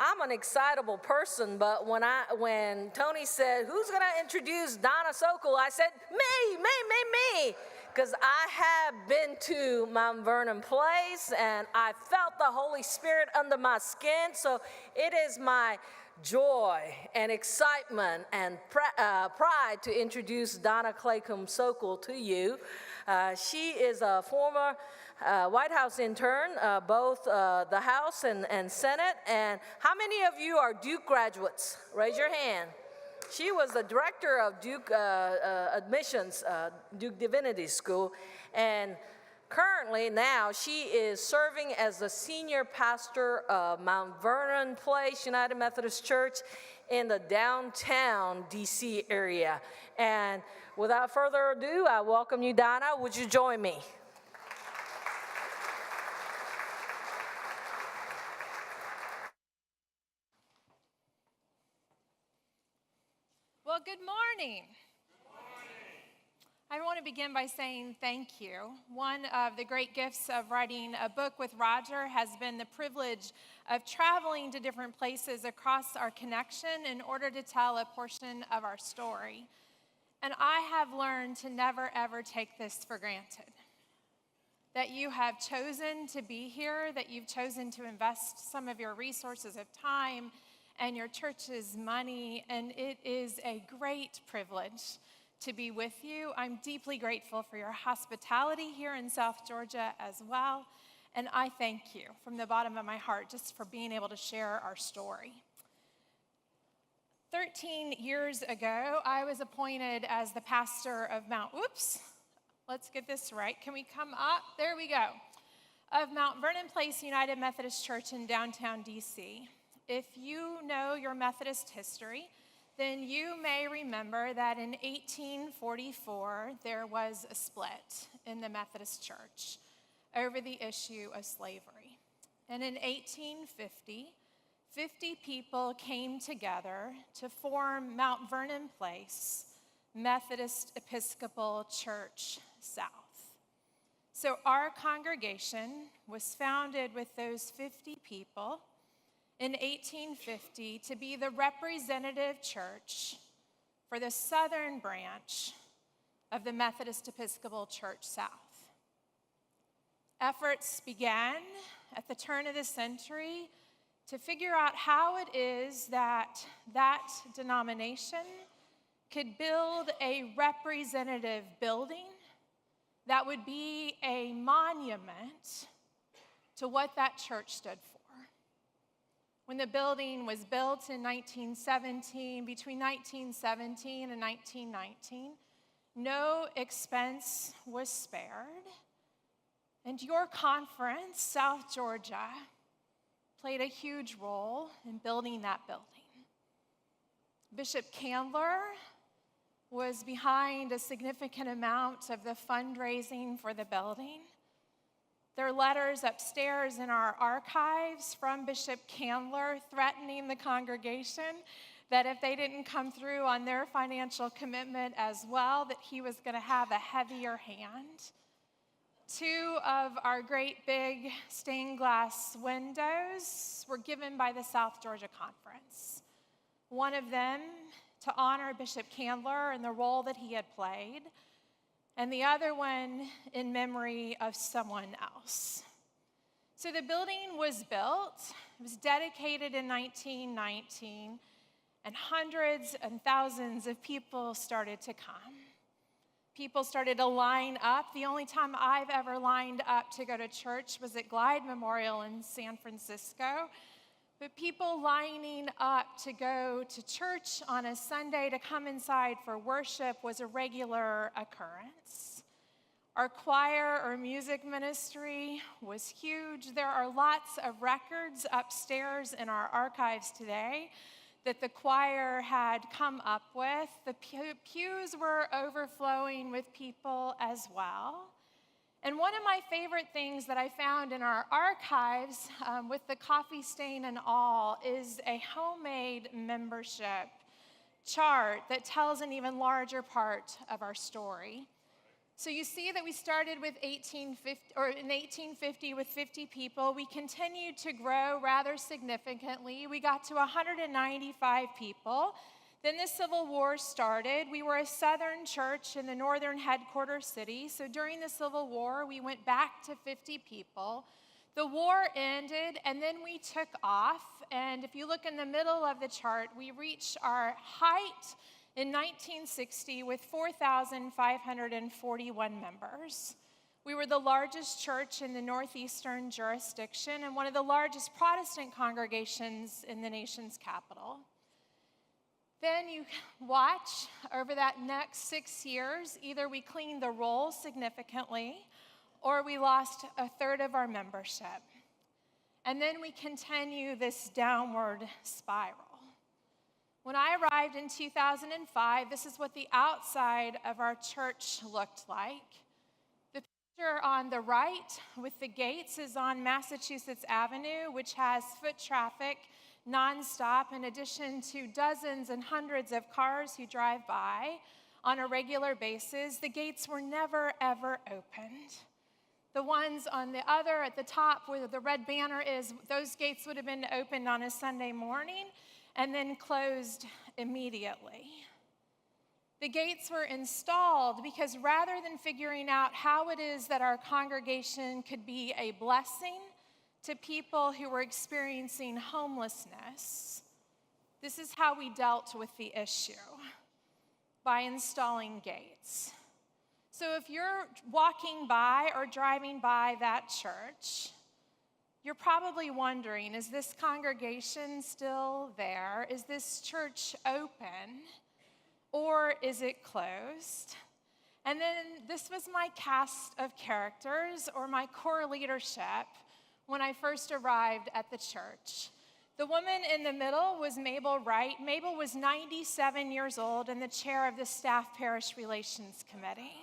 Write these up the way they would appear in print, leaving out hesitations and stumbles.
I'm an excitable person, but when Tony said, who's going to introduce Donna Sokol, I said, me, because I have been to Mount Vernon Place, and I felt the Holy Spirit under my skin, so it is my joy and excitement and pride to introduce Donna Claycomb Sokol to you. She is a former White House intern, both the House and Senate. And how many of you are Duke graduates? Raise your hand. She was the director of Duke admissions, Duke Divinity School, and currently now she is serving as the senior pastor of Mount Vernon Place United Methodist Church in the downtown DC area. And without further ado, I welcome you, Donna. Would you join me? Well, good morning. I want to begin by saying thank you. One of the great gifts of writing a book with Roger has been the privilege of traveling to different places across our connection in order to tell a portion of our story. And I have learned to never, ever take this for granted. That you have chosen to be here, that you've chosen to invest some of your resources of time and your church's money, and it is a great privilege to be with you. I'm deeply grateful for your hospitality here in South Georgia as well, and I thank you from the bottom of my heart just for being able to share our story. 13 years ago, I was appointed as the pastor of let's get this right. Can we come up? There we go. Of Mount Vernon Place United Methodist Church in downtown DC. If you know your Methodist history, then you may remember that in 1844, there was a split in the Methodist Church over the issue of slavery. And in 1850, 50 people came together to form Mount Vernon Place Methodist Episcopal Church South. So our congregation was founded with those 50 people in 1850 to be the representative church for the southern branch of the Methodist Episcopal Church South. Efforts began at the turn of the century to figure out how it is that that denomination could build a representative building that would be a monument to what that church stood for. When the building was built in 1917, between 1917 and 1919, no expense was spared. And your conference, South Georgia, played a huge role in building that building. Bishop Candler was behind a significant amount of the fundraising for the building. There are letters upstairs in our archives from Bishop Candler threatening the congregation that if they didn't come through on their financial commitment as well, that he was going to have a heavier hand. 2 of our great big stained glass windows were given by the South Georgia Conference. One of them to honor Bishop Candler and the role that he had played, and the other one in memory of someone else. So the building was built, it was dedicated in 1919, and hundreds and thousands of people started to come. People started to line up. The only time I've ever lined up to go to church was at Glide Memorial in San Francisco. But people lining up to go to church on a Sunday to come inside for worship was a regular occurrence. Our choir or music ministry was huge. There are lots of records upstairs in our archives today that the choir had come up with. The pews were overflowing with people as well. And one of my favorite things that I found in our archives with the coffee stain and all is a homemade membership chart that tells an even larger part of our story. So you see that we started with in 1850 with 50 people. We continued to grow rather significantly. We got to 195 people. Then the Civil War started. We were a southern church in the northern headquarters city. So during the Civil War, we went back to 50 people. The war ended, and then we took off. And if you look in the middle of the chart, we reached our height in 1960 with 4,541 members. We were the largest church in the northeastern jurisdiction and one of the largest Protestant congregations in the nation's capital. Then you watch over that next 6 years, either we cleaned the roll significantly or we lost a third of our membership. And then we continue this downward spiral. When I arrived in 2005, this is what the outside of our church looked like. The picture on the right with the gates is on Massachusetts Avenue, which has foot traffic nonstop, in addition to dozens and hundreds of cars who drive by on a regular basis. The gates were never, ever opened. The ones on the other at the top where the red banner is, those gates would have been opened on a Sunday morning and then closed immediately. The gates were installed because rather than figuring out how it is that our congregation could be a blessing to people who were experiencing homelessness, this is how we dealt with the issue, by installing gates. So if you're walking by or driving by that church, you're probably wondering, is this congregation still there? Is this church open? Or is it closed? And then this was my cast of characters, or my core leadership, when I first arrived at the church. The woman in the middle was Mabel Wright. Mabel was 97 years old and the chair of the Staff Parish Relations Committee.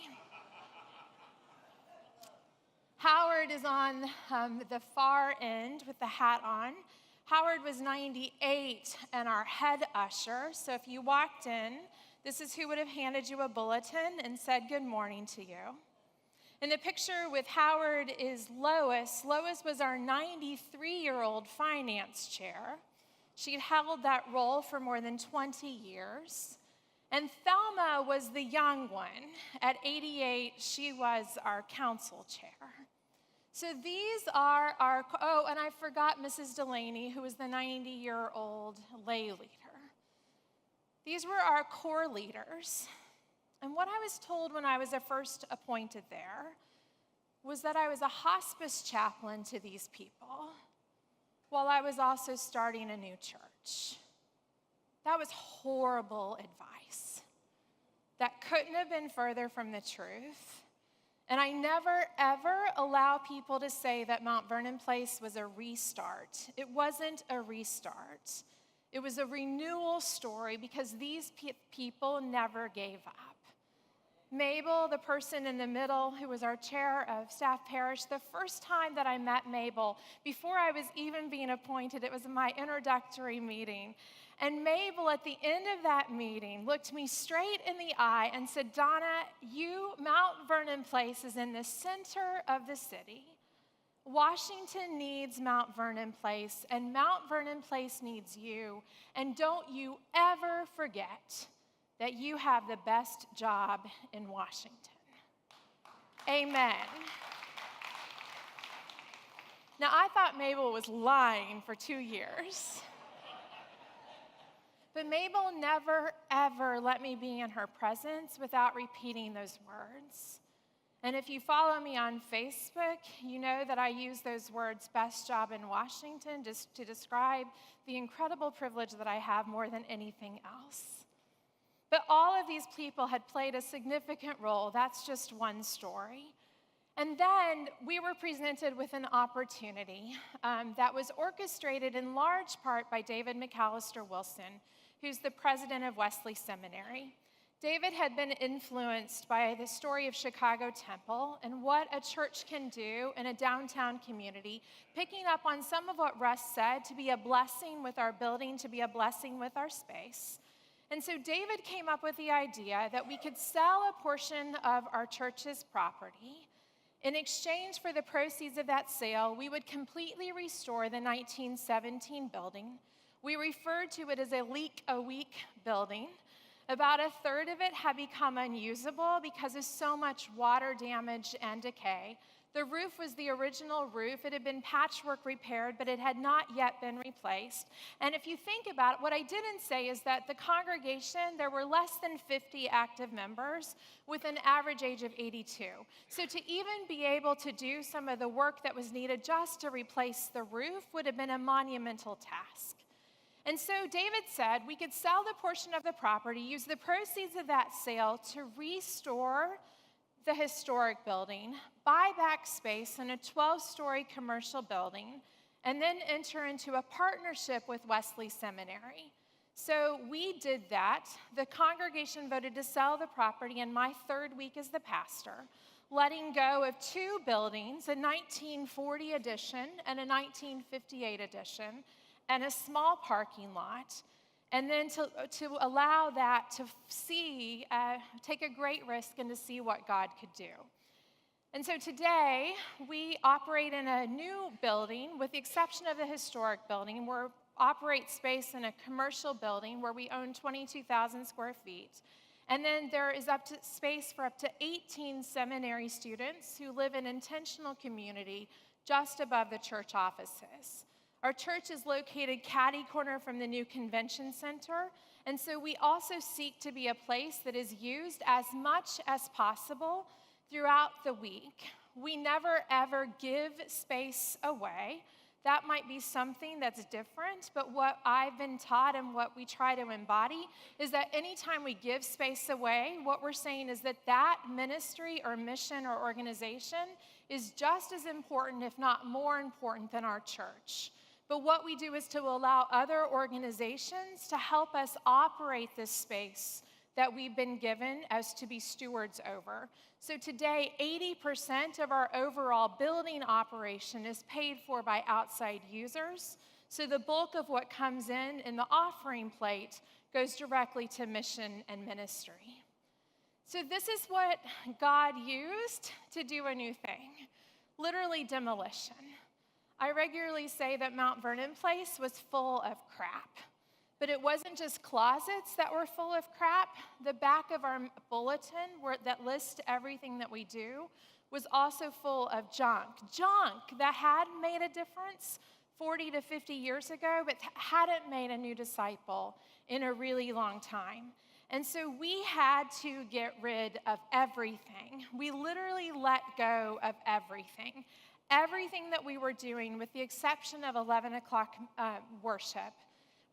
Howard is on the far end with the hat on. Howard was 98 and our head usher. So if you walked in, this is who would have handed you a bulletin and said good morning to you. In the picture with Howard is Lois. Lois was our 93-year-old finance chair. She'd held that role for more than 20 years. And Thelma was the young one. At 88, she was our council chair. So these are our, and I forgot Mrs. Delaney, who was the 90-year-old lay leader. These were our core leaders. And what I was told when I was first appointed there was that I was a hospice chaplain to these people, while I was also starting a new church. That was horrible advice. That couldn't have been further from the truth. And I never, ever allow people to say that Mount Vernon Place was a restart. It wasn't a restart. It was a renewal story because these people never gave up. Mabel, the person in the middle who was our chair of Staff Parish, the first time that I met Mabel, before I was even being appointed, it was my introductory meeting. And Mabel, at the end of that meeting, looked me straight in the eye and said, Donna, Mount Vernon Place is in the center of the city. Washington needs Mount Vernon Place, and Mount Vernon Place needs you. And don't you ever forget that you have the best job in Washington. Amen. Now, I thought Mabel was lying for 2 years. But Mabel never, ever let me be in her presence without repeating those words. And if you follow me on Facebook, you know that I use those words, best job in Washington, just to describe the incredible privilege that I have more than anything else. But all of these people had played a significant role. That's just one story. And then we were presented with an opportunity that was orchestrated in large part by David McAllister Wilson, who's the president of Wesley Seminary. David had been influenced by the story of Chicago Temple and what a church can do in a downtown community, picking up on some of what Russ said, to be a blessing with our building, to be a blessing with our space. And so David came up with the idea that we could sell a portion of our church's property. In exchange for the proceeds of that sale, we would completely restore the 1917 building. We referred to it as a leak-a-week building. About a third of it had become unusable because of so much water damage and decay. The roof was the original roof. It had been patchwork repaired, but it had not yet been replaced. And if you think about it, what I didn't say is that the congregation, there were less than 50 active members with an average age of 82. So to even be able to do some of the work that was needed just to replace the roof would have been a monumental task. And so David said we could sell the portion of the property, use the proceeds of that sale to restore the historic building, buy back space in a 12-story commercial building, and then enter into a partnership with Wesley Seminary. So we did that. The congregation voted to sell the property in my third week as the pastor, letting go of two buildings, a 1940 edition and a 1958 edition, and a small parking lot, and then to allow that to take a great risk and to see what God could do. And so today, we operate in a new building, with the exception of the historic building. We operate space in a commercial building where we own 22,000 square feet. And then there is space for up to 18 seminary students who live in intentional community just above the church offices. Our church is located catty-corner from the new convention center, and so we also seek to be a place that is used as much as possible throughout the week. We never, ever give space away. That might be something that's different, but what I've been taught and what we try to embody is that anytime we give space away, what we're saying is that that ministry or mission or organization is just as important, if not more important, than our church. But what we do is to allow other organizations to help us operate this space that we've been given as to be stewards over. So today, 80% of our overall building operation is paid for by outside users. So the bulk of what comes in the offering plate goes directly to mission and ministry. So this is what God used to do a new thing, literally demolition. I regularly say that Mount Vernon Place was full of crap. But it wasn't just closets that were full of crap. The back of our bulletin that lists everything that we do was also full of junk. Junk that had made a difference 40 to 50 years ago, but hadn't made a new disciple in a really long time. And so we had to get rid of everything. We literally let go of everything. Everything that we were doing, with the exception of 11 o'clock worship.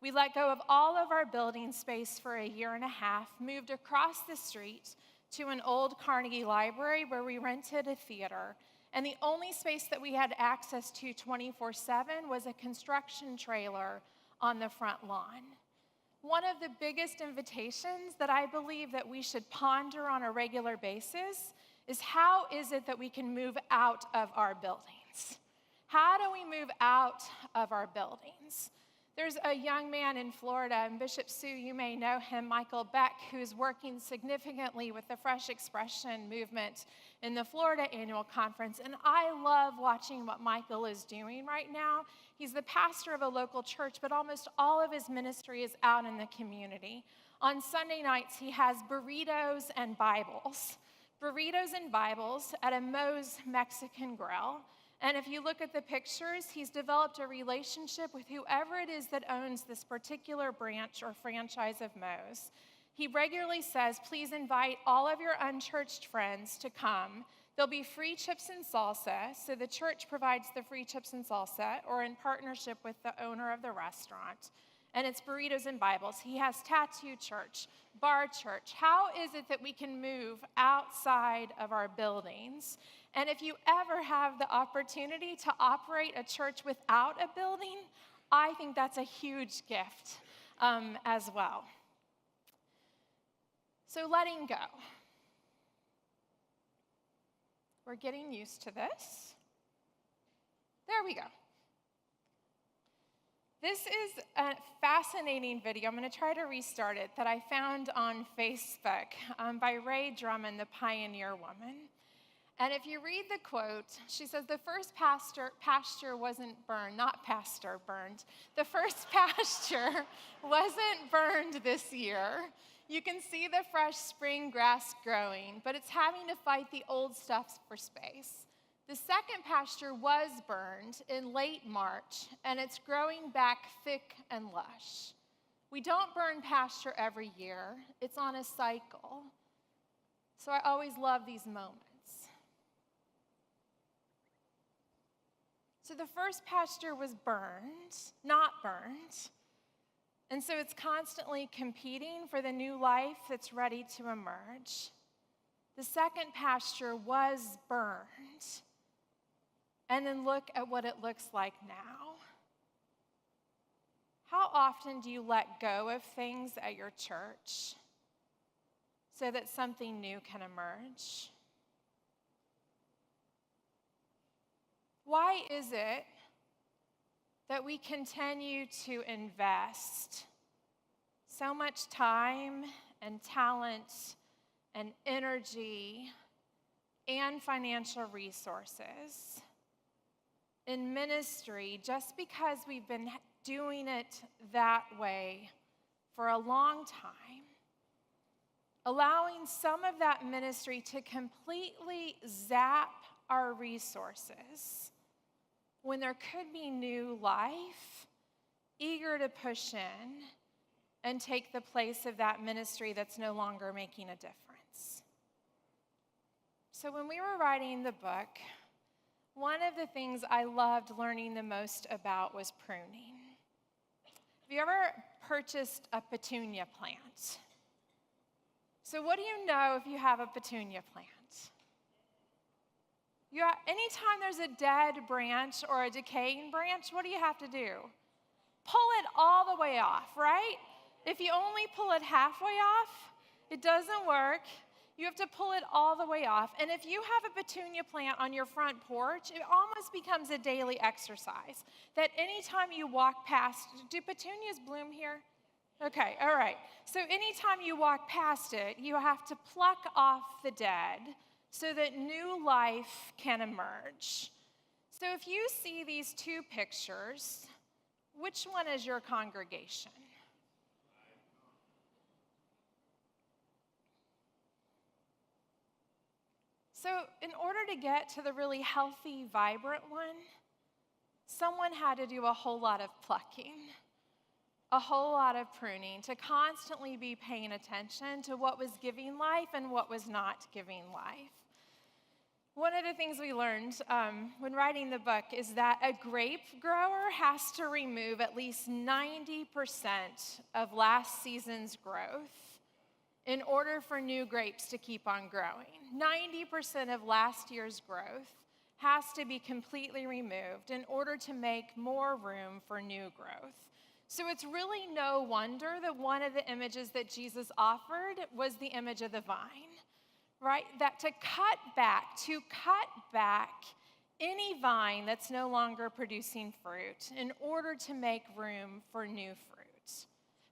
We let go of all of our building space for a year and a half, moved across the street to an old Carnegie library where we rented a theater. And the only space that we had access to 24/7 was a construction trailer on the front lawn. One of the biggest invitations that I believe that we should ponder on a regular basis is how is it that we can move out of our buildings? How do we move out of our buildings? There's a young man in Florida, and Bishop Sue, you may know him, Michael Beck, who's working significantly with the Fresh Expression movement in the Florida Annual Conference. And I love watching what Michael is doing right now. He's the pastor of a local church, but almost all of his ministry is out in the community. On Sunday nights, he has burritos and Bibles. Burritos and Bibles at a Moe's Mexican Grill. And if you look at the pictures, he's developed a relationship with whoever it is that owns this particular branch or franchise of Moe's. He regularly says, please invite all of your unchurched friends to come. There'll be free chips and salsa. So the church provides the free chips and salsa, or in partnership with the owner of the restaurant. And it's burritos and Bibles. He has tattoo church, bar church. How is it that we can move outside of our buildings? And if you ever have the opportunity to operate a church without a building, I think that's a huge gift as well. So letting go. We're getting used to this. There we go. This is a fascinating video. I'm going to try to restart it that I found on Facebook by Ray Drummond, the Pioneer Woman. And if you read the quote, she says, the first pasture wasn't burned, not pastor burned. The first pasture wasn't burned this year. You can see the fresh spring grass growing, but it's having to fight the old stuff for space. The second pasture was burned in late March, and it's growing back thick and lush. We don't burn pasture every year. It's on a cycle. So I always love these moments. So the first pasture was burned, not burned. And so it's constantly competing for the new life that's ready to emerge. The second pasture was burned. And then look at what it looks like now. How often do you let go of things at your church so that something new can emerge? Why is it that we continue to invest so much time and talent and energy and financial resources in ministry just because we've been doing it that way for a long time, allowing some of that ministry to completely zap our resources when there could be new life, eager to push in and take the place of that ministry that's no longer making a difference. So when we were writing the book, one of the things I loved learning the most about was pruning. Have you ever purchased a petunia plant? So what do you know if you have a petunia plant? Anytime there's a dead branch or a decaying branch, what do you have to do? Pull it all the way off, right? If you only pull it halfway off, it doesn't work. You have to pull it all the way off. And if you have a petunia plant on your front porch, it almost becomes a daily exercise. That anytime you walk past, do petunias bloom here? Okay, all right. So anytime you walk past it, you have to pluck off the dead so that new life can emerge. So if you see these two pictures, which one is your congregation? So in order to get to the really healthy, vibrant one, someone had to do a whole lot of plucking, a whole lot of pruning, to constantly be paying attention to what was giving life and what was not giving life. One of the things we learned when writing the book is that a grape grower has to remove at least 90% of last season's growth in order for new grapes to keep on growing. 90% of last year's growth has to be completely removed in order to make more room for new growth. So it's really no wonder that one of the images that Jesus offered was the image of the vine, right? That to cut back any vine that's no longer producing fruit in order to make room for new fruit.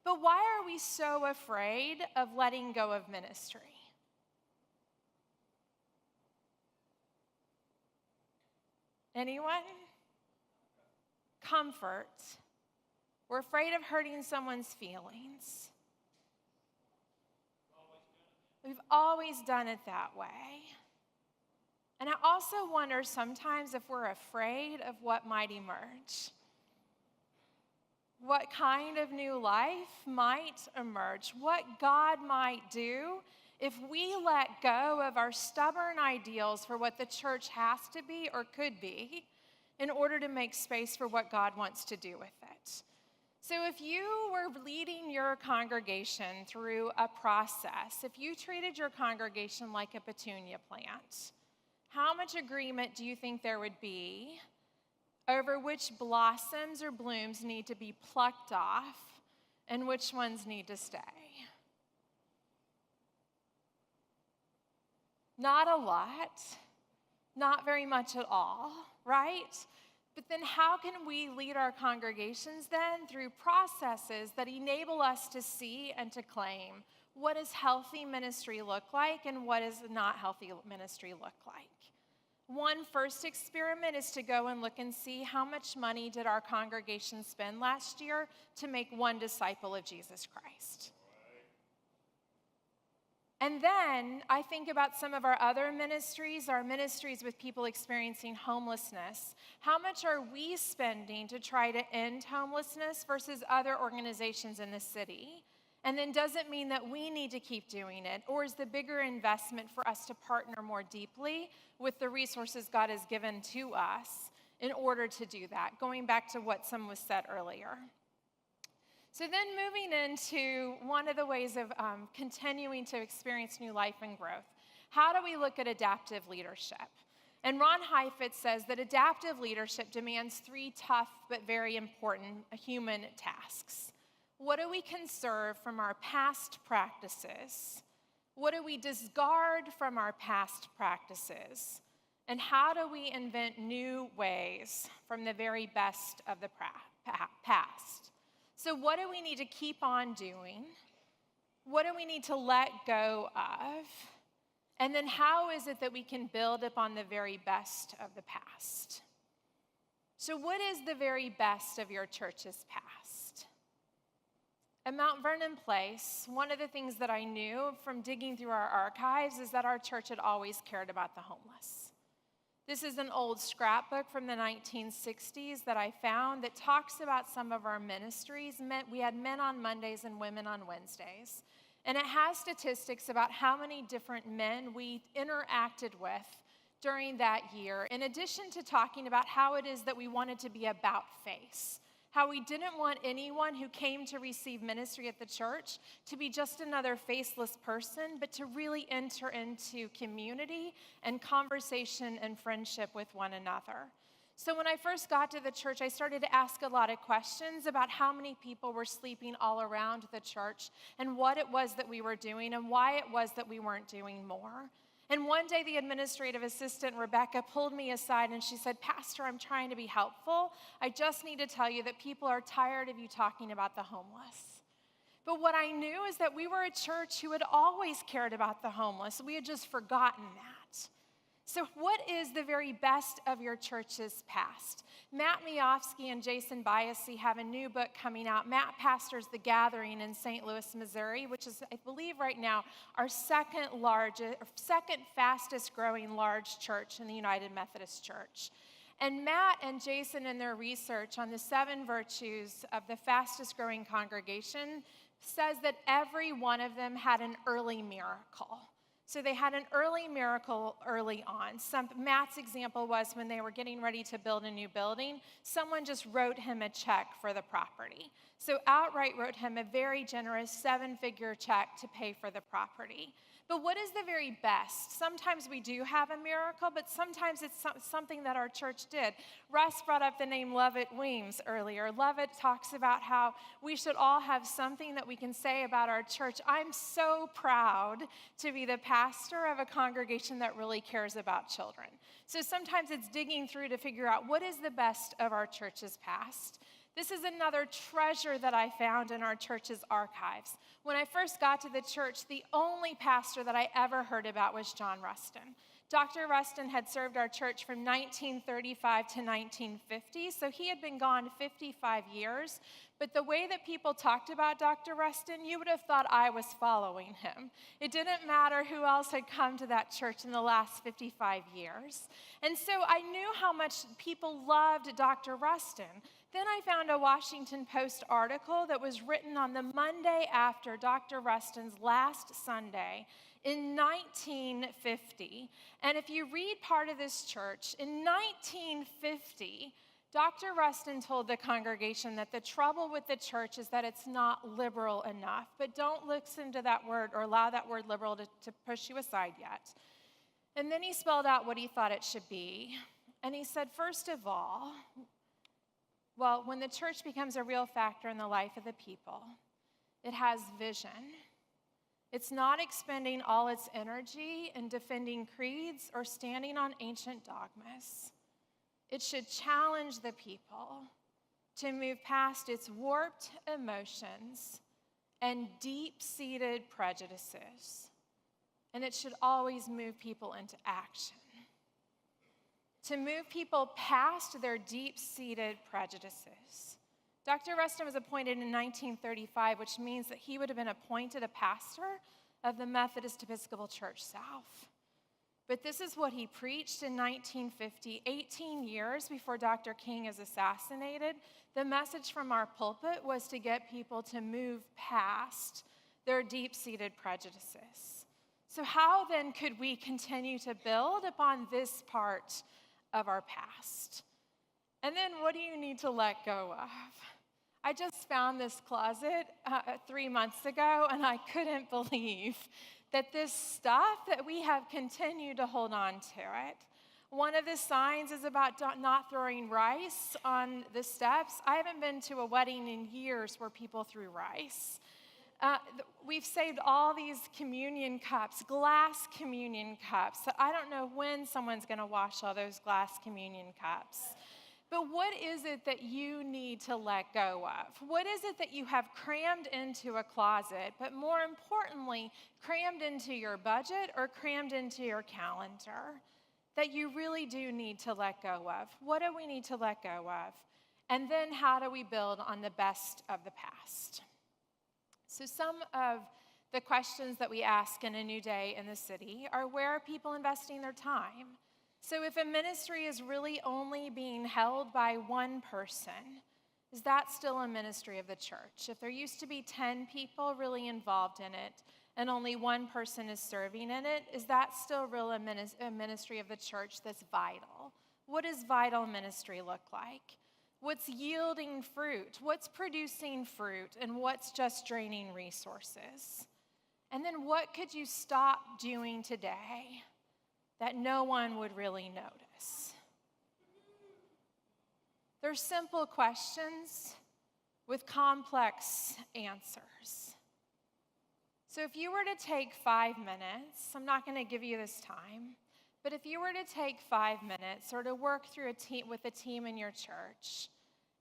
But why are we so afraid of letting go of ministry? Anyone? Comfort. We're afraid of hurting someone's feelings. We've always done it that way. And I also wonder sometimes if we're afraid of what might emerge. What kind of new life might emerge? What God might do if we let go of our stubborn ideals for what the church has to be or could be in order to make space for what God wants to do with it. So if you were leading your congregation through a process, if you treated your congregation like a petunia plant, how much agreement do you think there would be over which blossoms or blooms need to be plucked off and which ones need to stay? Not a lot, not very much at all, right? But then how can we lead our congregations then? Through processes that enable us to see and to claim what does healthy ministry look like and what does not healthy ministry look like. One first experiment is to go and look and see how much money did our congregation spend last year to make one disciple of Jesus Christ. And then I think about some of our other ministries, our ministries with people experiencing homelessness. How much are we spending to try to end homelessness versus other organizations in the city? And then does it mean that we need to keep doing it? Or is the bigger investment for us to partner more deeply with the resources God has given to us in order to do that? Going back to what some was said earlier. So then moving into one of the ways of continuing to experience new life and growth. How do we look at adaptive leadership? And Ron Heifetz says that adaptive leadership demands 3 tough but very important human tasks. What do we conserve from our past practices? What do we discard from our past practices? And how do we invent new ways from the very best of the past? So what do we need to keep on doing? What do we need to let go of? And then how is it that we can build upon the very best of the past? So what is the very best of your church's past? At Mount Vernon Place, one of the things that I knew from digging through our archives is that our church had always cared about the homeless. This is an old scrapbook from the 1960s that I found that talks about some of our ministries. We had men on Mondays and women on Wednesdays. And it has statistics about how many different men we interacted with during that year, in addition to talking about how it is that we wanted to be about face. How we didn't want anyone who came to receive ministry at the church to be just another faceless person, but to really enter into community and conversation and friendship with one another. So when I first got to the church, I started to ask a lot of questions about how many people were sleeping all around the church and what it was that we were doing and why it was that we weren't doing more. And one day the administrative assistant, Rebecca, pulled me aside and she said, "Pastor, I'm trying to be helpful. I just need to tell you that people are tired of you talking about the homeless." But what I knew is that we were a church who had always cared about the homeless. We had just forgotten that. So what is the very best of your church's past? Matt Miofsky and Jason Biasi have a new book coming out. Matt pastors The Gathering in St. Louis, Missouri, which is, I believe right now, our second fastest growing large church in the United Methodist Church. And Matt and Jason, in their research on the 7 virtues of the fastest growing congregation, says that every one of them had an early miracle. So they had an early miracle early on. Matt's example was when they were getting ready to build a new building, someone just wrote him a check for the property. So outright wrote him a very generous 7-figure check to pay for the property. But what is the very best? Sometimes we do have a miracle, but sometimes it's something that our church did. Russ brought up the name Lovett Weems earlier. Lovett talks about how we should all have something that we can say about our church. I'm so proud to be the pastor of a congregation that really cares about children. So sometimes it's digging through to figure out what is the best of our church's past. This is another treasure that I found in our church's archives. When I first got to the church, the only pastor that I ever heard about was John Rustin. Dr. Rustin had served our church from 1935 to 1950, so he had been gone 55 years. But the way that people talked about Dr. Rustin, you would have thought I was following him. It didn't matter who else had come to that church in the last 55 years. And so I knew how much people loved Dr. Rustin. Then I found a Washington Post article that was written on the Monday after Dr. Rustin's last Sunday in 1950. And if you read part of this church, in 1950, Dr. Rustin told the congregation that the trouble with the church is that it's not liberal enough. But don't listen to that word or allow that word liberal to push you aside yet. And then he spelled out what he thought it should be. And he said, first of all, well, when the church becomes a real factor in the life of the people, it has vision. It's not expending all its energy in defending creeds or standing on ancient dogmas. It should challenge the people to move past its warped emotions and deep-seated prejudices. And it should always move people into action. To move people past their deep-seated prejudices. Dr. Rustin was appointed in 1935, which means that he would have been appointed a pastor of the Methodist Episcopal Church South. But this is what he preached in 1950, 18 years before Dr. King is assassinated. The message from our pulpit was to get people to move past their deep-seated prejudices. So how then could we continue to build upon this part of our past? And then what do you need to let go of? I just found this closet 3 months ago, and I couldn't believe that this stuff that we have continued to hold on to it. One of the signs is about not throwing rice on the steps. I haven't been to a wedding in years where people threw rice. We've saved all these communion cups, glass communion cups. I don't know when someone's going to wash all those glass communion cups. But what is it that you need to let go of? What is it that you have crammed into a closet, but more importantly, crammed into your budget or crammed into your calendar that you really do need to let go of? What do we need to let go of? And then how do we build on the best of the past? So some of the questions that we ask in A New Day in the City are, where are people investing their time? So if a ministry is really only being held by one person, is that still a ministry of the church? If there used to be 10 people really involved in it and only one person is serving in it, is that still really a ministry of the church that's vital? What does vital ministry look like? What's yielding fruit? What's producing fruit? And what's just draining resources? And then what could you stop doing today that no one would really notice? They're simple questions with complex answers. So if you were to take 5 minutes, I'm not going to give you this time, but if you were to take 5 minutes or to work through a team with a team in your church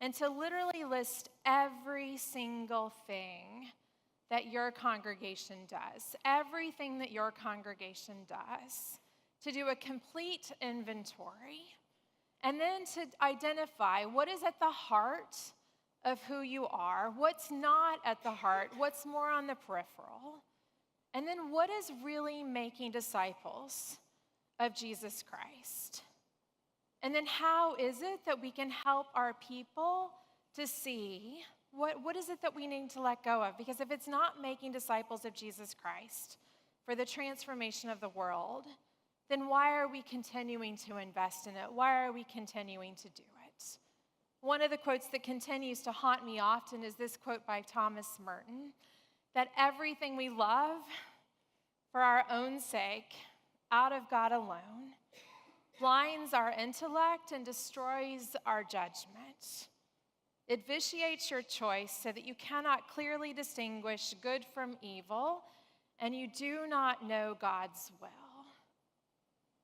and to literally list every single thing that your congregation does, everything that your congregation does, to do a complete inventory, and then to identify what is at the heart of who you are, what's not at the heart, what's more on the peripheral, and then what is really making disciples of Jesus Christ. And then how is it that we can help our people to see what is it that we need to let go of? Because if it's not making disciples of Jesus Christ for the transformation of the world, then why are we continuing to invest in it? Why are we continuing to do it? One of the quotes that continues to haunt me often is this quote by Thomas Merton, that everything we love for our own sake, out of God alone, blinds our intellect and destroys our judgment. It vitiates your choice so that you cannot clearly distinguish good from evil, and you do not know God's will.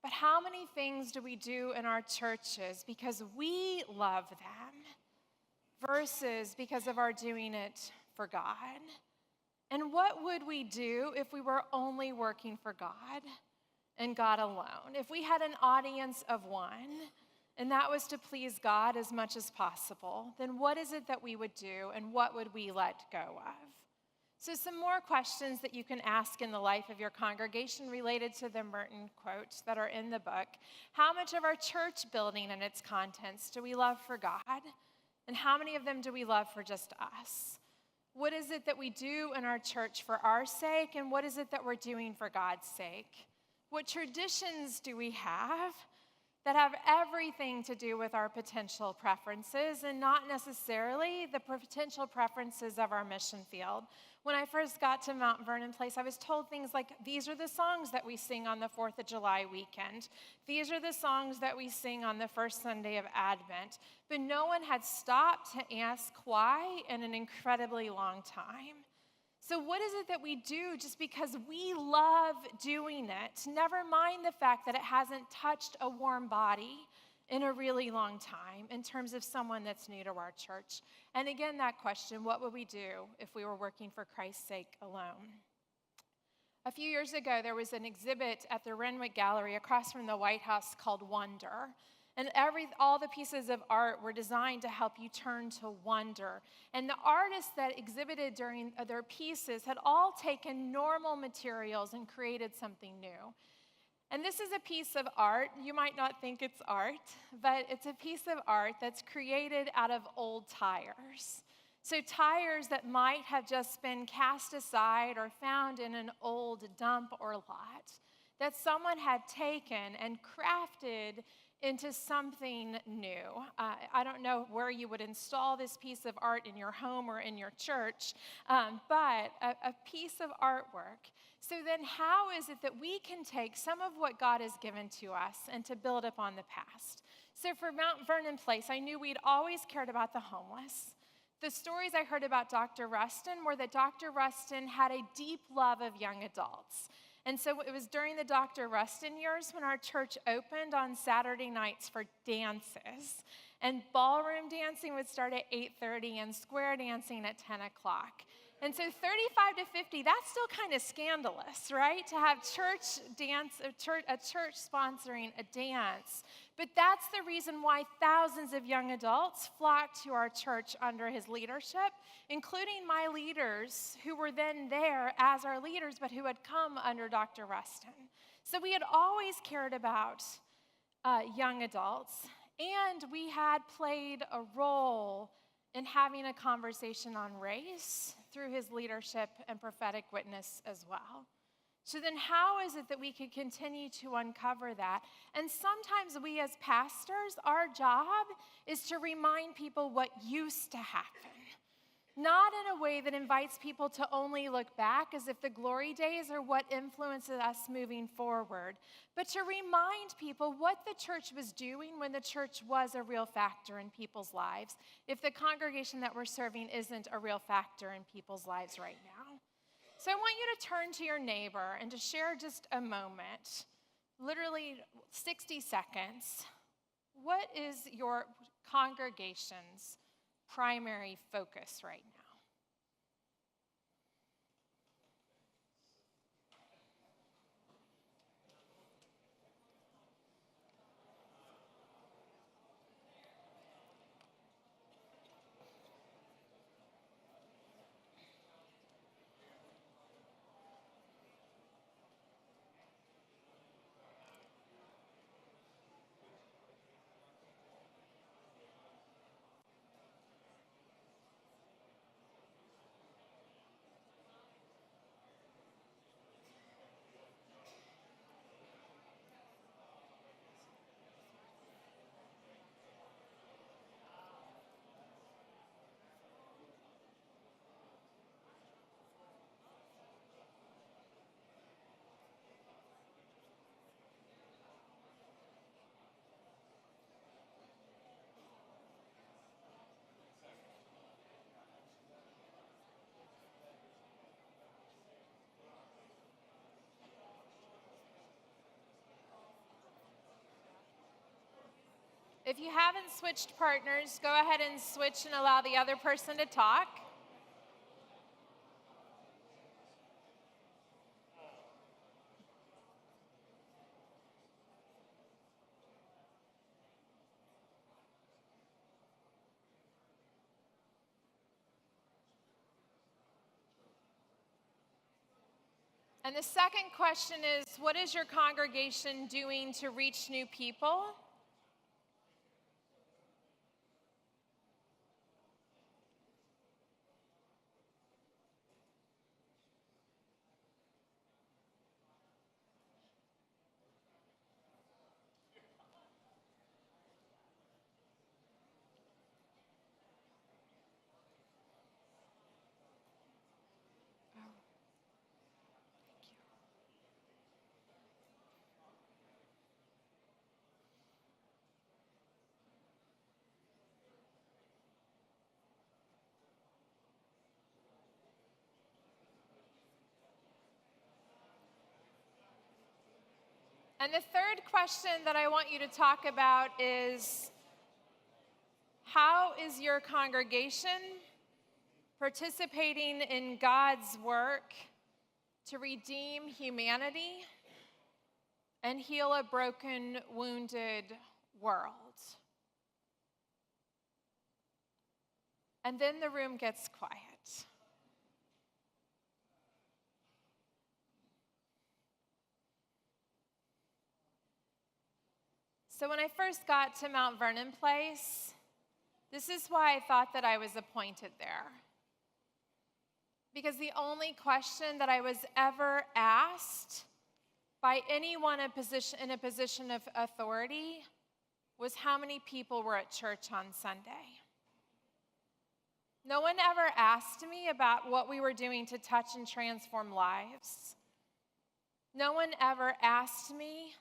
But how many things do we do in our churches because we love them versus because of our doing it for God? And what would we do if we were only working for God and God alone? If we had an audience of one and that was to please God as much as possible, then what is it that we would do and what would we let go of? So some more questions that you can ask in the life of your congregation related to the Merton quotes that are in the book. How much of our church building and its contents do we love for God? And how many of them do we love for just us? What is it that we do in our church for our sake, and what is it that we're doing for God's sake? What traditions do we have that have everything to do with our potential preferences and not necessarily the potential preferences of our mission field? When I first got to Mount Vernon Place, I was told things like, these are the songs that we sing on the 4th of July weekend. These are the songs that we sing on the first Sunday of Advent. But no one had stopped to ask why in an incredibly long time. So what is it that we do just because we love doing it? Never mind the fact that it hasn't touched a warm body. in a really long time in terms of someone that's new to our church. And again, that question, what would we do if we were working for Christ's sake alone? A few years ago, there was an exhibit at the Renwick Gallery across from the White House called Wonder. And all the pieces of art were designed to help you turn to wonder. And the artists that exhibited during their pieces had all taken normal materials and created something new. And this is a piece of art. You might not think it's art, but it's a piece of art that's created out of old tires. So tires that might have just been cast aside or found in an old dump or lot that someone had taken and crafted into something new. I don't know where you would install this piece of art in your home or in your church, but a piece of artwork. So then how is it that we can take some of what God has given to us and to build upon the past? So for Mount Vernon Place, I knew we'd always cared about the homeless. The stories I heard about Dr. Rustin were that Dr. Rustin had a deep love of young adults. And so it was during the Dr. Rustin years when our church opened on Saturday nights for dances. And ballroom dancing would start at 8:30 and square dancing at 10 o'clock. And so 35 to 50, that's still kind of scandalous, right? To have a church sponsoring a dance. But that's the reason why thousands of young adults flocked to our church under his leadership, including my leaders who were then there as our leaders, but who had come under Dr. Rustin. So we had always cared about young adults, and we had played a role in having a conversation on race through his leadership and prophetic witness as well. So then how is it that we could continue to uncover that? And sometimes we as pastors, our job is to remind people what used to happen. Not in a way that invites people to only look back as if the glory days are what influences us moving forward, but to remind people what the church was doing when the church was a real factor in people's lives, if the congregation that we're serving isn't a real factor in people's lives right now. So I want you to turn to your neighbor and to share just a moment, literally 60 seconds. What is your congregation's primary focus right now? If you haven't switched partners, go ahead and switch and allow the other person to talk. And the second question is, what is your congregation doing to reach new people? And the third question that I want you to talk about is, how is your congregation participating in God's work to redeem humanity and heal a broken, wounded world? And then the room gets quiet. So when I first got to Mount Vernon Place, this is why I thought that I was appointed there. Because the only question that I was ever asked by anyone in a position of authority was how many people were at church on Sunday. No one ever asked me about what we were doing to touch and transform lives. No one ever asked me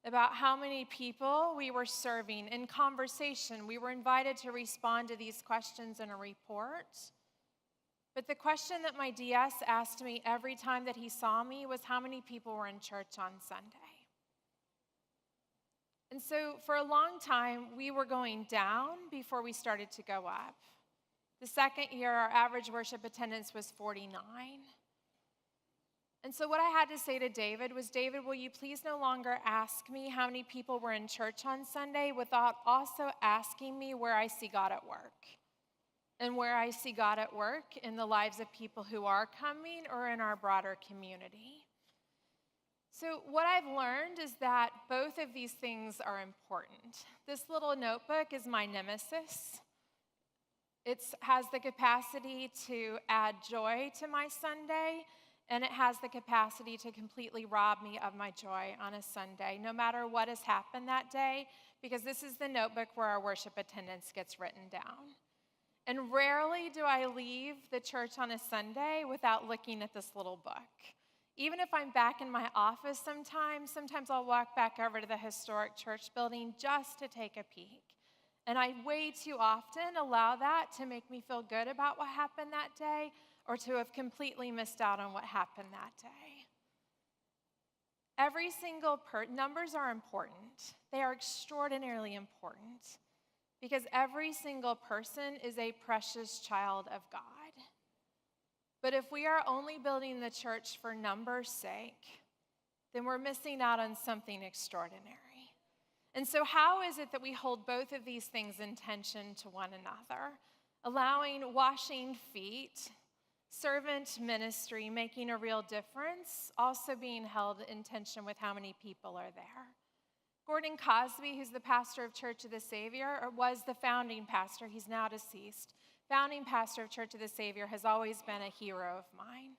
about how many people we were serving. In conversation, we were invited to respond to these questions in a report. But the question that my DS asked me every time that he saw me was how many people were in church on Sunday. And so for a long time, we were going down before we started to go up. The second year, our average worship attendance was 49. And so what I had to say to David was, David, will you please no longer ask me how many people were in church on Sunday without also asking me where I see God at work? And where I see God at work in the lives of people who are coming or in our broader community. So what I've learned is that both of these things are important. This little notebook is my nemesis. It has the capacity to add joy to my Sunday, and it has the capacity to completely rob me of my joy on a Sunday, no matter what has happened that day, because this is the notebook where our worship attendance gets written down. And rarely do I leave the church on a Sunday without looking at this little book. Even if I'm back in my office sometimes I'll walk back over to the historic church building just to take a peek. And I way too often allow that to make me feel good about what happened that day, or to have completely missed out on what happened that day. Every single numbers are important. They are extraordinarily important, because every single person is a precious child of God. But if we are only building the church for numbers' sake, then we're missing out on something extraordinary. And so how is it that we hold both of these things in tension to one another? Allowing washing feet, servant ministry, making a real difference, also being held in tension with how many people are there. Gordon Cosby, who's the pastor of Church of the Savior, or was the founding pastor, he's now deceased, founding pastor of Church of the Savior, has always been a hero of mine.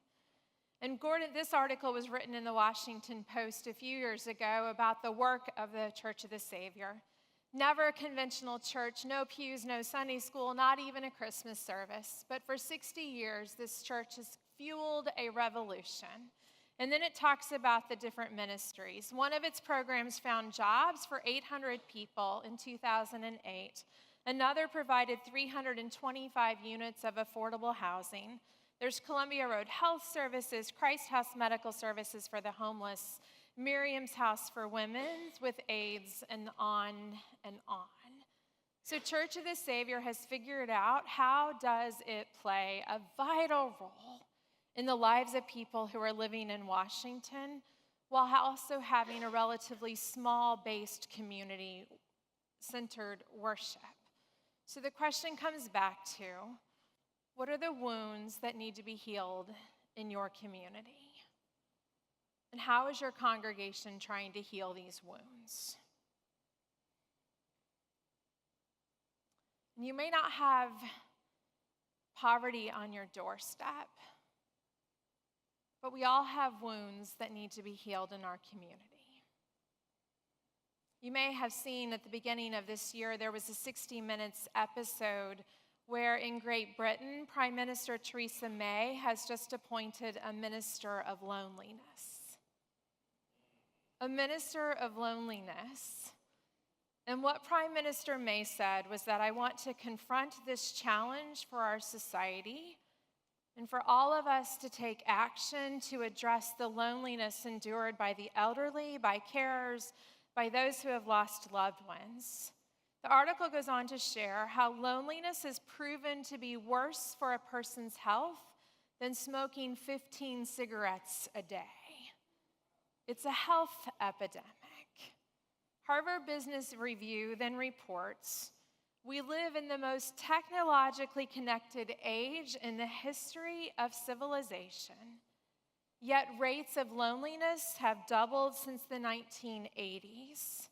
And Gordon, this article was written in the Washington Post a few years ago about the work of the Church of the Savior. Never a conventional church, no pews, no Sunday school, not even a Christmas service. But for 60 years, this church has fueled a revolution. And then it talks about the different ministries. One of its programs found jobs for 800 people in 2008. Another provided 325 units of affordable housing. There's Columbia Road Health Services, Christ House Medical Services for the homeless, Miriam's House for Women with AIDS, and on and on. So Church of the Savior has figured out how does it play a vital role in the lives of people who are living in Washington, while also having a relatively small-based community-centered worship. So the question comes back to, what are the wounds that need to be healed in your community? And how is your congregation trying to heal these wounds? And you may not have poverty on your doorstep, but we all have wounds that need to be healed in our community. You may have seen at the beginning of this year, there was a 60 Minutes episode where in Great Britain, Prime Minister Theresa May has just appointed a minister of loneliness. A minister of loneliness. And what Prime Minister May said was that I want to confront this challenge for our society and for all of us to take action to address the loneliness endured by the elderly, by carers, by those who have lost loved ones. The article goes on to share how loneliness is proven to be worse for a person's health than smoking 15 cigarettes a day. It's a health epidemic. Harvard Business Review then reports, "We live in the most technologically connected age in the history of civilization, yet rates of loneliness have doubled since the 1980s.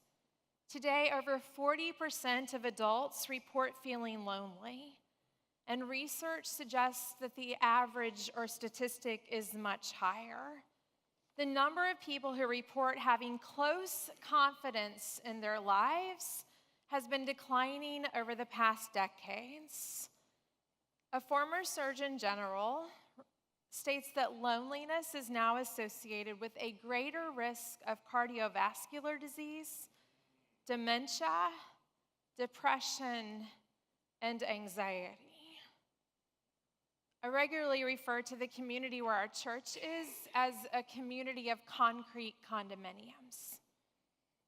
Today, over 40% of adults report feeling lonely, and research suggests that the average or statistic is much higher. The number of people who report having close confidence in their lives has been declining over the past decades." A former Surgeon General states that loneliness is now associated with a greater risk of cardiovascular disease, dementia, depression, and anxiety. I regularly refer to the community where our church is as a community of concrete condominiums,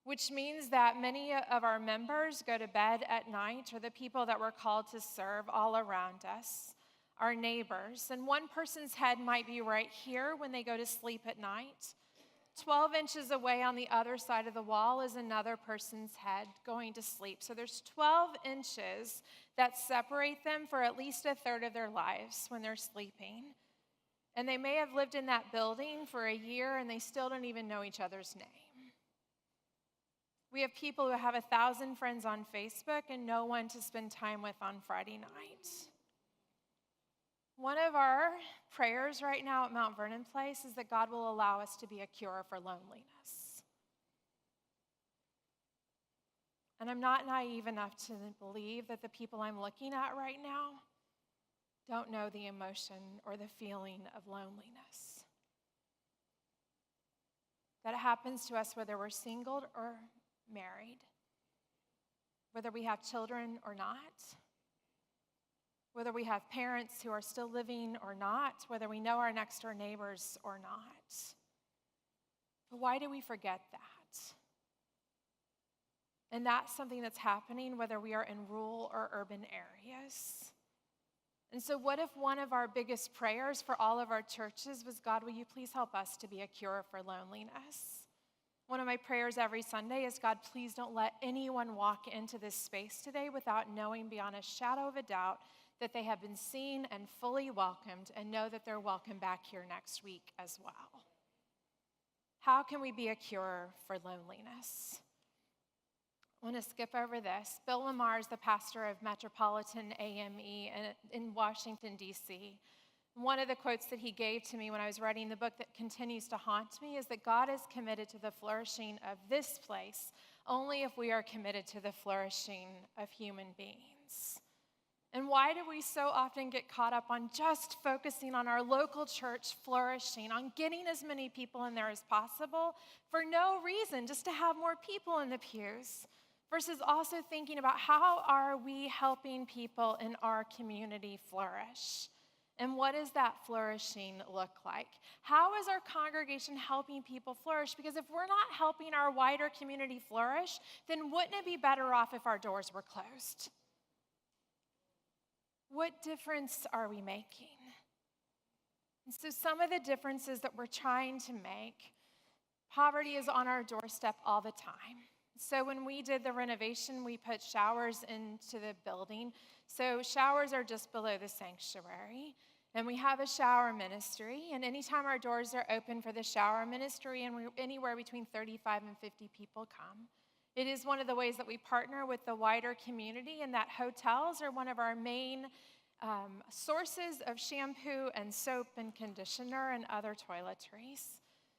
which means that many of our members go to bed at night, or the people that we're called to serve all around us, our neighbors. And one person's head might be right here when they go to sleep at night. 12 inches away on the other side of the wall is another person's head going to sleep. So there's 12 inches that separate them for at least a third of their lives when they're sleeping. And they may have lived in that building for a year and they still don't even know each other's name. We have people who have 1,000 friends on Facebook and no one to spend time with on Friday night. One of our prayers right now at Mount Vernon Place is that God will allow us to be a cure for loneliness. And I'm not naive enough to believe that the people I'm looking at right now don't know the emotion or the feeling of loneliness. That it happens to us whether we're single or married, whether we have children or not, whether we have parents who are still living or not, whether we know our next door neighbors or not. But why do we forget that? And that's something that's happening whether we are in rural or urban areas. And so what if one of our biggest prayers for all of our churches was, God, will you please help us to be a cure for loneliness? One of my prayers every Sunday is, God, please don't let anyone walk into this space today without knowing beyond a shadow of a doubt that they have been seen and fully welcomed, and know that they're welcome back here next week as well. How can we be a cure for loneliness? I want to skip over this. Bill Lamar is the pastor of Metropolitan AME in Washington, D.C. One of the quotes that he gave to me when I was writing the book that continues to haunt me is that God is committed to the flourishing of this place only if we are committed to the flourishing of human beings. And why do we so often get caught up on just focusing on our local church flourishing, on getting as many people in there as possible for no reason, just to have more people in the pews, versus also thinking about how are we helping people in our community flourish? And what does that flourishing look like? How is our congregation helping people flourish? Because if we're not helping our wider community flourish, then wouldn't it be better off if our doors were closed? What difference are we making? And so some of the differences that we're trying to make, poverty is on our doorstep all the time. So when we did the renovation, we put showers into the building. So showers are just below the sanctuary. And we have a shower ministry. And anytime our doors are open for the shower ministry, and anywhere between 35 and 50 people come. It is one of the ways that we partner with the wider community, and that hotels are one of our main sources of shampoo and soap and conditioner and other toiletries.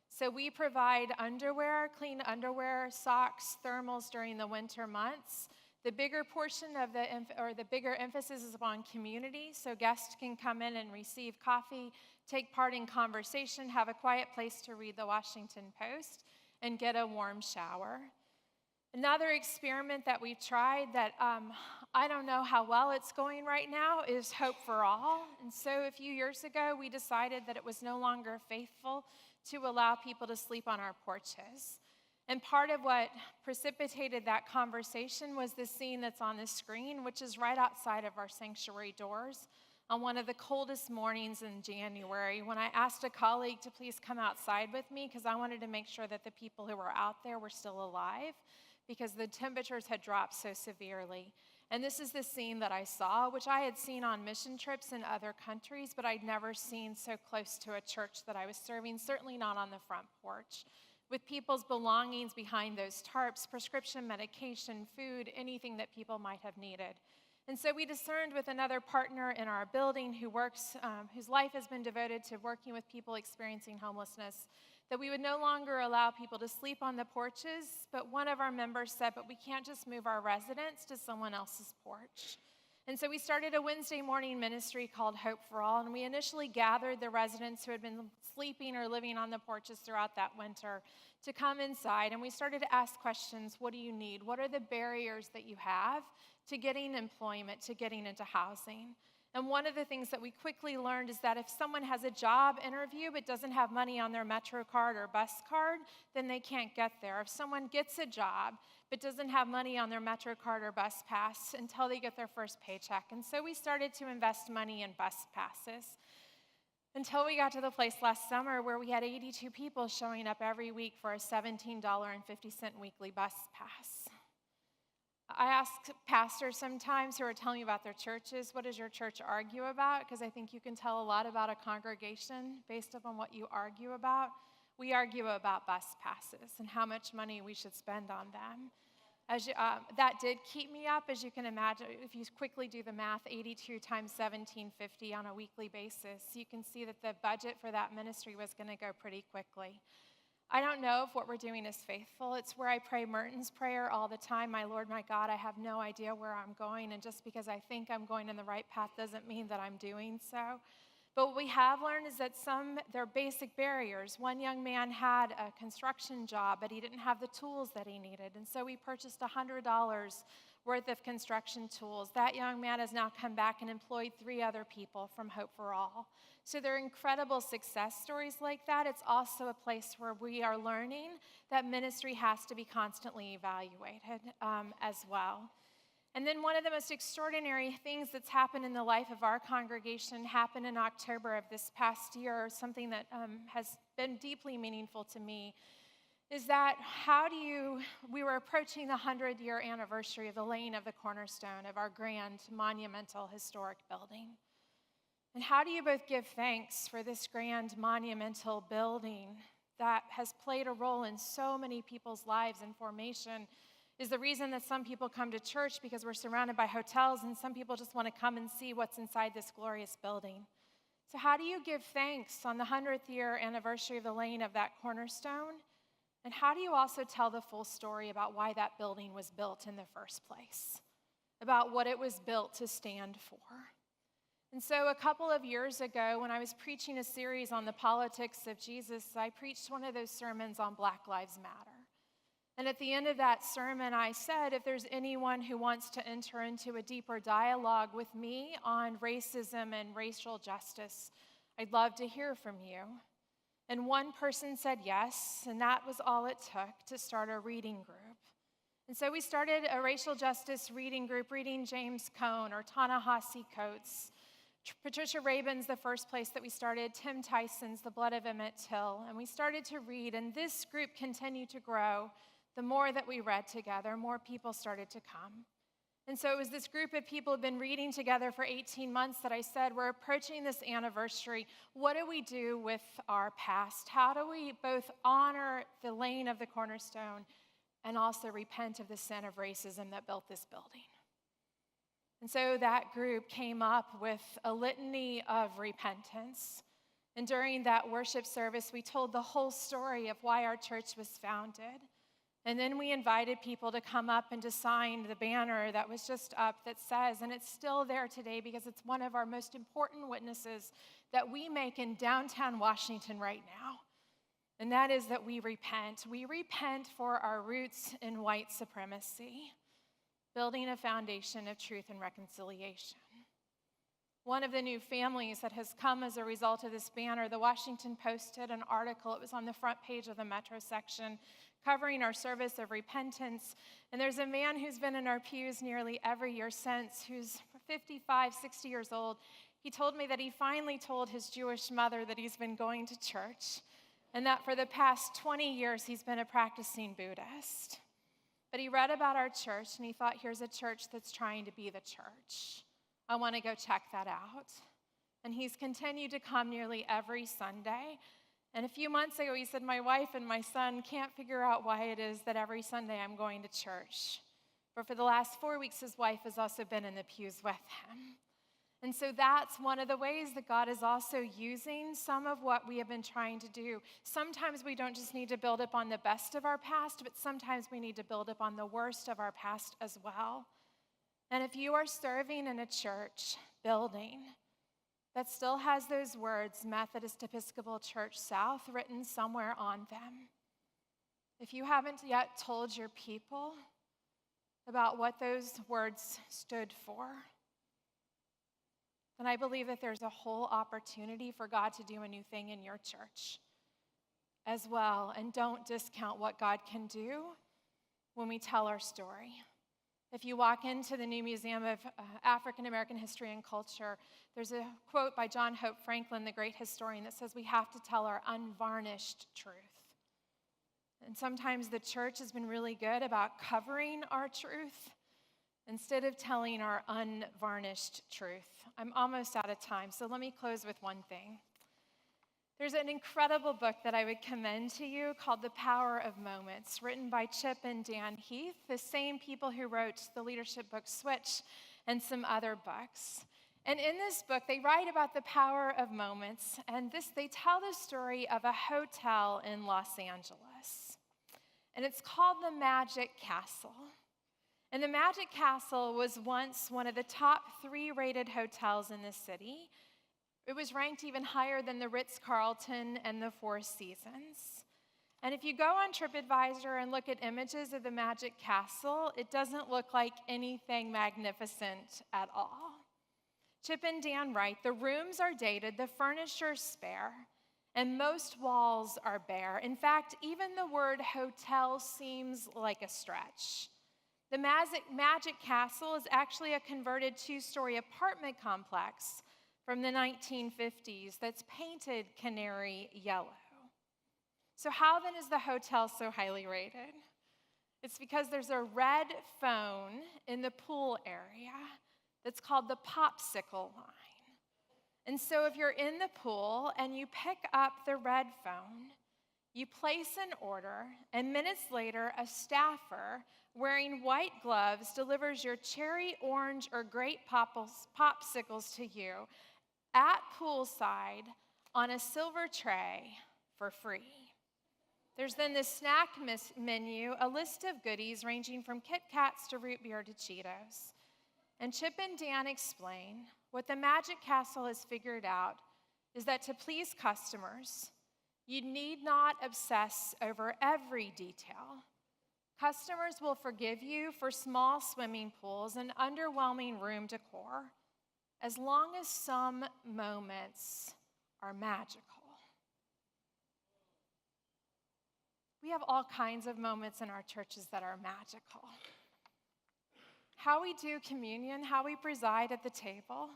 So we provide underwear, clean underwear, socks, thermals during the winter months. The bigger portion of the bigger emphasis is upon community, so guests can come in and receive coffee, take part in conversation, have a quiet place to read the Washington Post, and get a warm shower. Another experiment that we've tried that I don't know how well it's going right now, is Hope for All. And so a few years ago, we decided that it was no longer faithful to allow people to sleep on our porches. And part of what precipitated that conversation was this scene that's on the screen, which is right outside of our sanctuary doors on one of the coldest mornings in January, when I asked a colleague to please come outside with me because I wanted to make sure that the people who were out there were still alive because the temperatures had dropped so severely. And this is the scene that I saw, which I had seen on mission trips in other countries, but I'd never seen so close to a church that I was serving, certainly not on the front porch, with people's belongings behind those tarps, prescription medication, food, anything that people might have needed. And so we discerned with another partner in our building who works, whose life has been devoted to working with people experiencing homelessness, that we would no longer allow people to sleep on the porches, but one of our members said, but we can't just move our residents to someone else's porch. And so we started a Wednesday morning ministry called Hope for All, and we initially gathered the residents who had been sleeping or living on the porches throughout that winter to come inside, and we started to ask questions. What do you need? What are the barriers that you have to getting employment, to getting into housing? And one of the things that we quickly learned is that if someone has a job interview but doesn't have money on their Metro card or bus card, then they can't get there. If someone gets a job but doesn't have money on their Metro card or bus pass until they get their first paycheck. And so we started to invest money in bus passes until we got to the place last summer where we had 82 people showing up every week for a $17.50 weekly bus pass. I ask pastors sometimes who are telling me about their churches, what does your church argue about? Because I think you can tell a lot about a congregation based upon what you argue about. We argue about bus passes and how much money we should spend on them. That did keep me up, as you can imagine. If you quickly do the math, 82 times $17.50 on a weekly basis, you can see that the budget for that ministry was going to go pretty quickly. I don't know if what we're doing is faithful. It's where I pray Merton's prayer all the time. My Lord, my God, I have no idea where I'm going, and just because I think I'm going in the right path doesn't mean that I'm doing so. But what we have learned is that they're basic barriers. One young man had a construction job, but he didn't have the tools that he needed, and so we purchased $100 worth of construction tools. That young man has now come back and employed 3 other people from Hope for All. So there are incredible success stories like that. It's also a place where we are learning that ministry has to be constantly evaluated as well. And then one of the most extraordinary things that's happened in the life of our congregation happened in October of this past year, something that has been deeply meaningful to me, is that we were approaching the 100-year anniversary of the laying of the cornerstone of our grand, monumental, historic building. And how do you both give thanks for this grand, monumental building that has played a role in so many people's lives and formation, is the reason that some people come to church because we're surrounded by hotels, and some people just want to come and see what's inside this glorious building. So how do you give thanks on the 100th year anniversary of the laying of that cornerstone? And how do you also tell the full story about why that building was built in the first place, about what it was built to stand for? And so a couple of years ago, when I was preaching a series on the politics of Jesus, I preached one of those sermons on Black Lives Matter. And at the end of that sermon, I said, if there's anyone who wants to enter into a deeper dialogue with me on racism and racial justice, I'd love to hear from you. And one person said yes, and that was all it took to start a reading group. And so we started a racial justice reading group, reading James Cone or Ta-Nehisi Coates. Patricia Rabin's the first place that we started, Tim Tyson's The Blood of Emmett Till, and we started to read, and this group continued to grow. The more that we read together, more people started to come. And so it was this group of people who have been reading together for 18 months that I said, we're approaching this anniversary. What do we do with our past? How do we both honor the laying of the cornerstone and also repent of the sin of racism that built this building? And so that group came up with a litany of repentance. And during that worship service, we told the whole story of why our church was founded. And then we invited people to come up and to sign the banner that was just up that says, and it's still there today because it's one of our most important witnesses that we make in downtown Washington right now. And that is that we repent. We repent for our roots in white supremacy. building a foundation of truth and reconciliation. One of the new families that has come as a result of this banner, the Washington Post did an article. It was on the front page of the Metro section covering our service of repentance. And there's a man who's been in our pews nearly every year since, who's 55, 60 years old. He told me that he finally told his Jewish mother that he's been going to church and that for the past 20 years he's been a practicing Buddhist. But he read about our church and he thought, here's a church that's trying to be the church. I want to go check that out. And he's continued to come nearly every Sunday. And a few months ago, he said, my wife and my son can't figure out why it is that every Sunday I'm going to church. But for the last 4 weeks, his wife has also been in the pews with him. And so that's one of the ways that God is also using some of what we have been trying to do. Sometimes we don't just need to build up on the best of our past, but sometimes we need to build up on the worst of our past as well. And if you are serving in a church building that still has those words, Methodist Episcopal Church South, written somewhere on them, if you haven't yet told your people about what those words stood for, then I believe that there's a whole opportunity for God to do a new thing in your church as well. And don't discount what God can do when we tell our story. If you walk into the new Museum of African American History and Culture, there's a quote by John Hope Franklin, the great historian, that says we have to tell our unvarnished truth. And sometimes the church has been really good about covering our truth instead of telling our unvarnished truth. I'm almost out of time, so let me close with one thing. There's an incredible book that I would commend to you called The Power of Moments, written by Chip and Dan Heath, the same people who wrote the leadership book Switch and some other books. And in this book, they write about the power of moments, and they tell the story of a hotel in Los Angeles. And it's called the Magic Castle. And the Magic Castle was once one of the top 3 rated hotels in the city. It was ranked even higher than the Ritz-Carlton and the Four Seasons. And if you go on TripAdvisor and look at images of the Magic Castle, it doesn't look like anything magnificent at all. Chip and Dan write, the rooms are dated, the furniture's spare, and most walls are bare. In fact, even the word hotel seems like a stretch. The Magic Castle is actually a converted 2-story apartment complex from the 1950s that's painted canary yellow. So how then is the hotel so highly rated? It's because there's a red phone in the pool area that's called the popsicle line. And so if you're in the pool and you pick up the red phone, you place an order, and minutes later, a staffer wearing white gloves delivers your cherry, orange, or grape popsicles to you at poolside on a silver tray for free. There's then the snack menu, a list of goodies ranging from Kit Kats to root beer to Cheetos. And Chip and Dan explain what the Magic Castle has figured out is that to please customers, you need not obsess over every detail. Customers will forgive you for small swimming pools and underwhelming room decor as long as some moments are magical. We have all kinds of moments in our churches that are magical. How we do communion, how we preside at the table,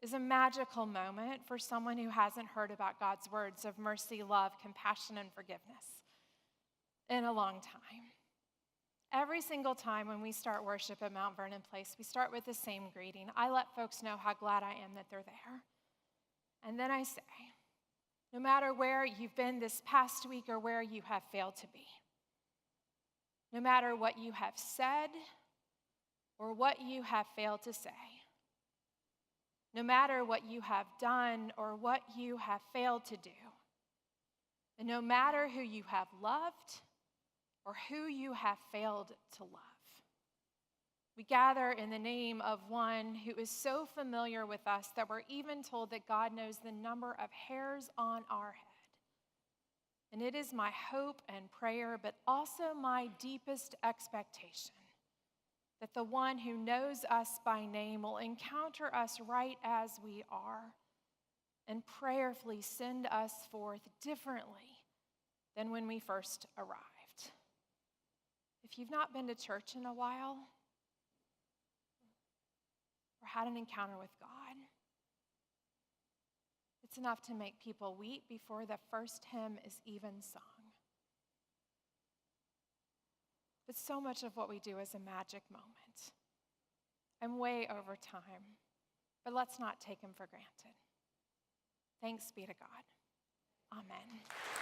is a magical moment for someone who hasn't heard about God's words of mercy, love, compassion, and forgiveness in a long time. Every single time when we start worship at Mount Vernon Place, we start with the same greeting. I let folks know how glad I am that they're there. And then I say, no matter where you've been this past week or where you have failed to be, no matter what you have said or what you have failed to say, no matter what you have done or what you have failed to do, and no matter who you have loved or who you have failed to love, we gather in the name of one who is so familiar with us that we're even told that God knows the number of hairs on our head. And it is my hope and prayer, but also my deepest expectation, that the one who knows us by name will encounter us right as we are and prayerfully send us forth differently than when we first arrived. If you've not been to church in a while or had an encounter with God, it's enough to make people weep before the first hymn is even sung. But so much of what we do is a magic moment. I'm way over time, but let's not take him for granted. Thanks be to God. Amen.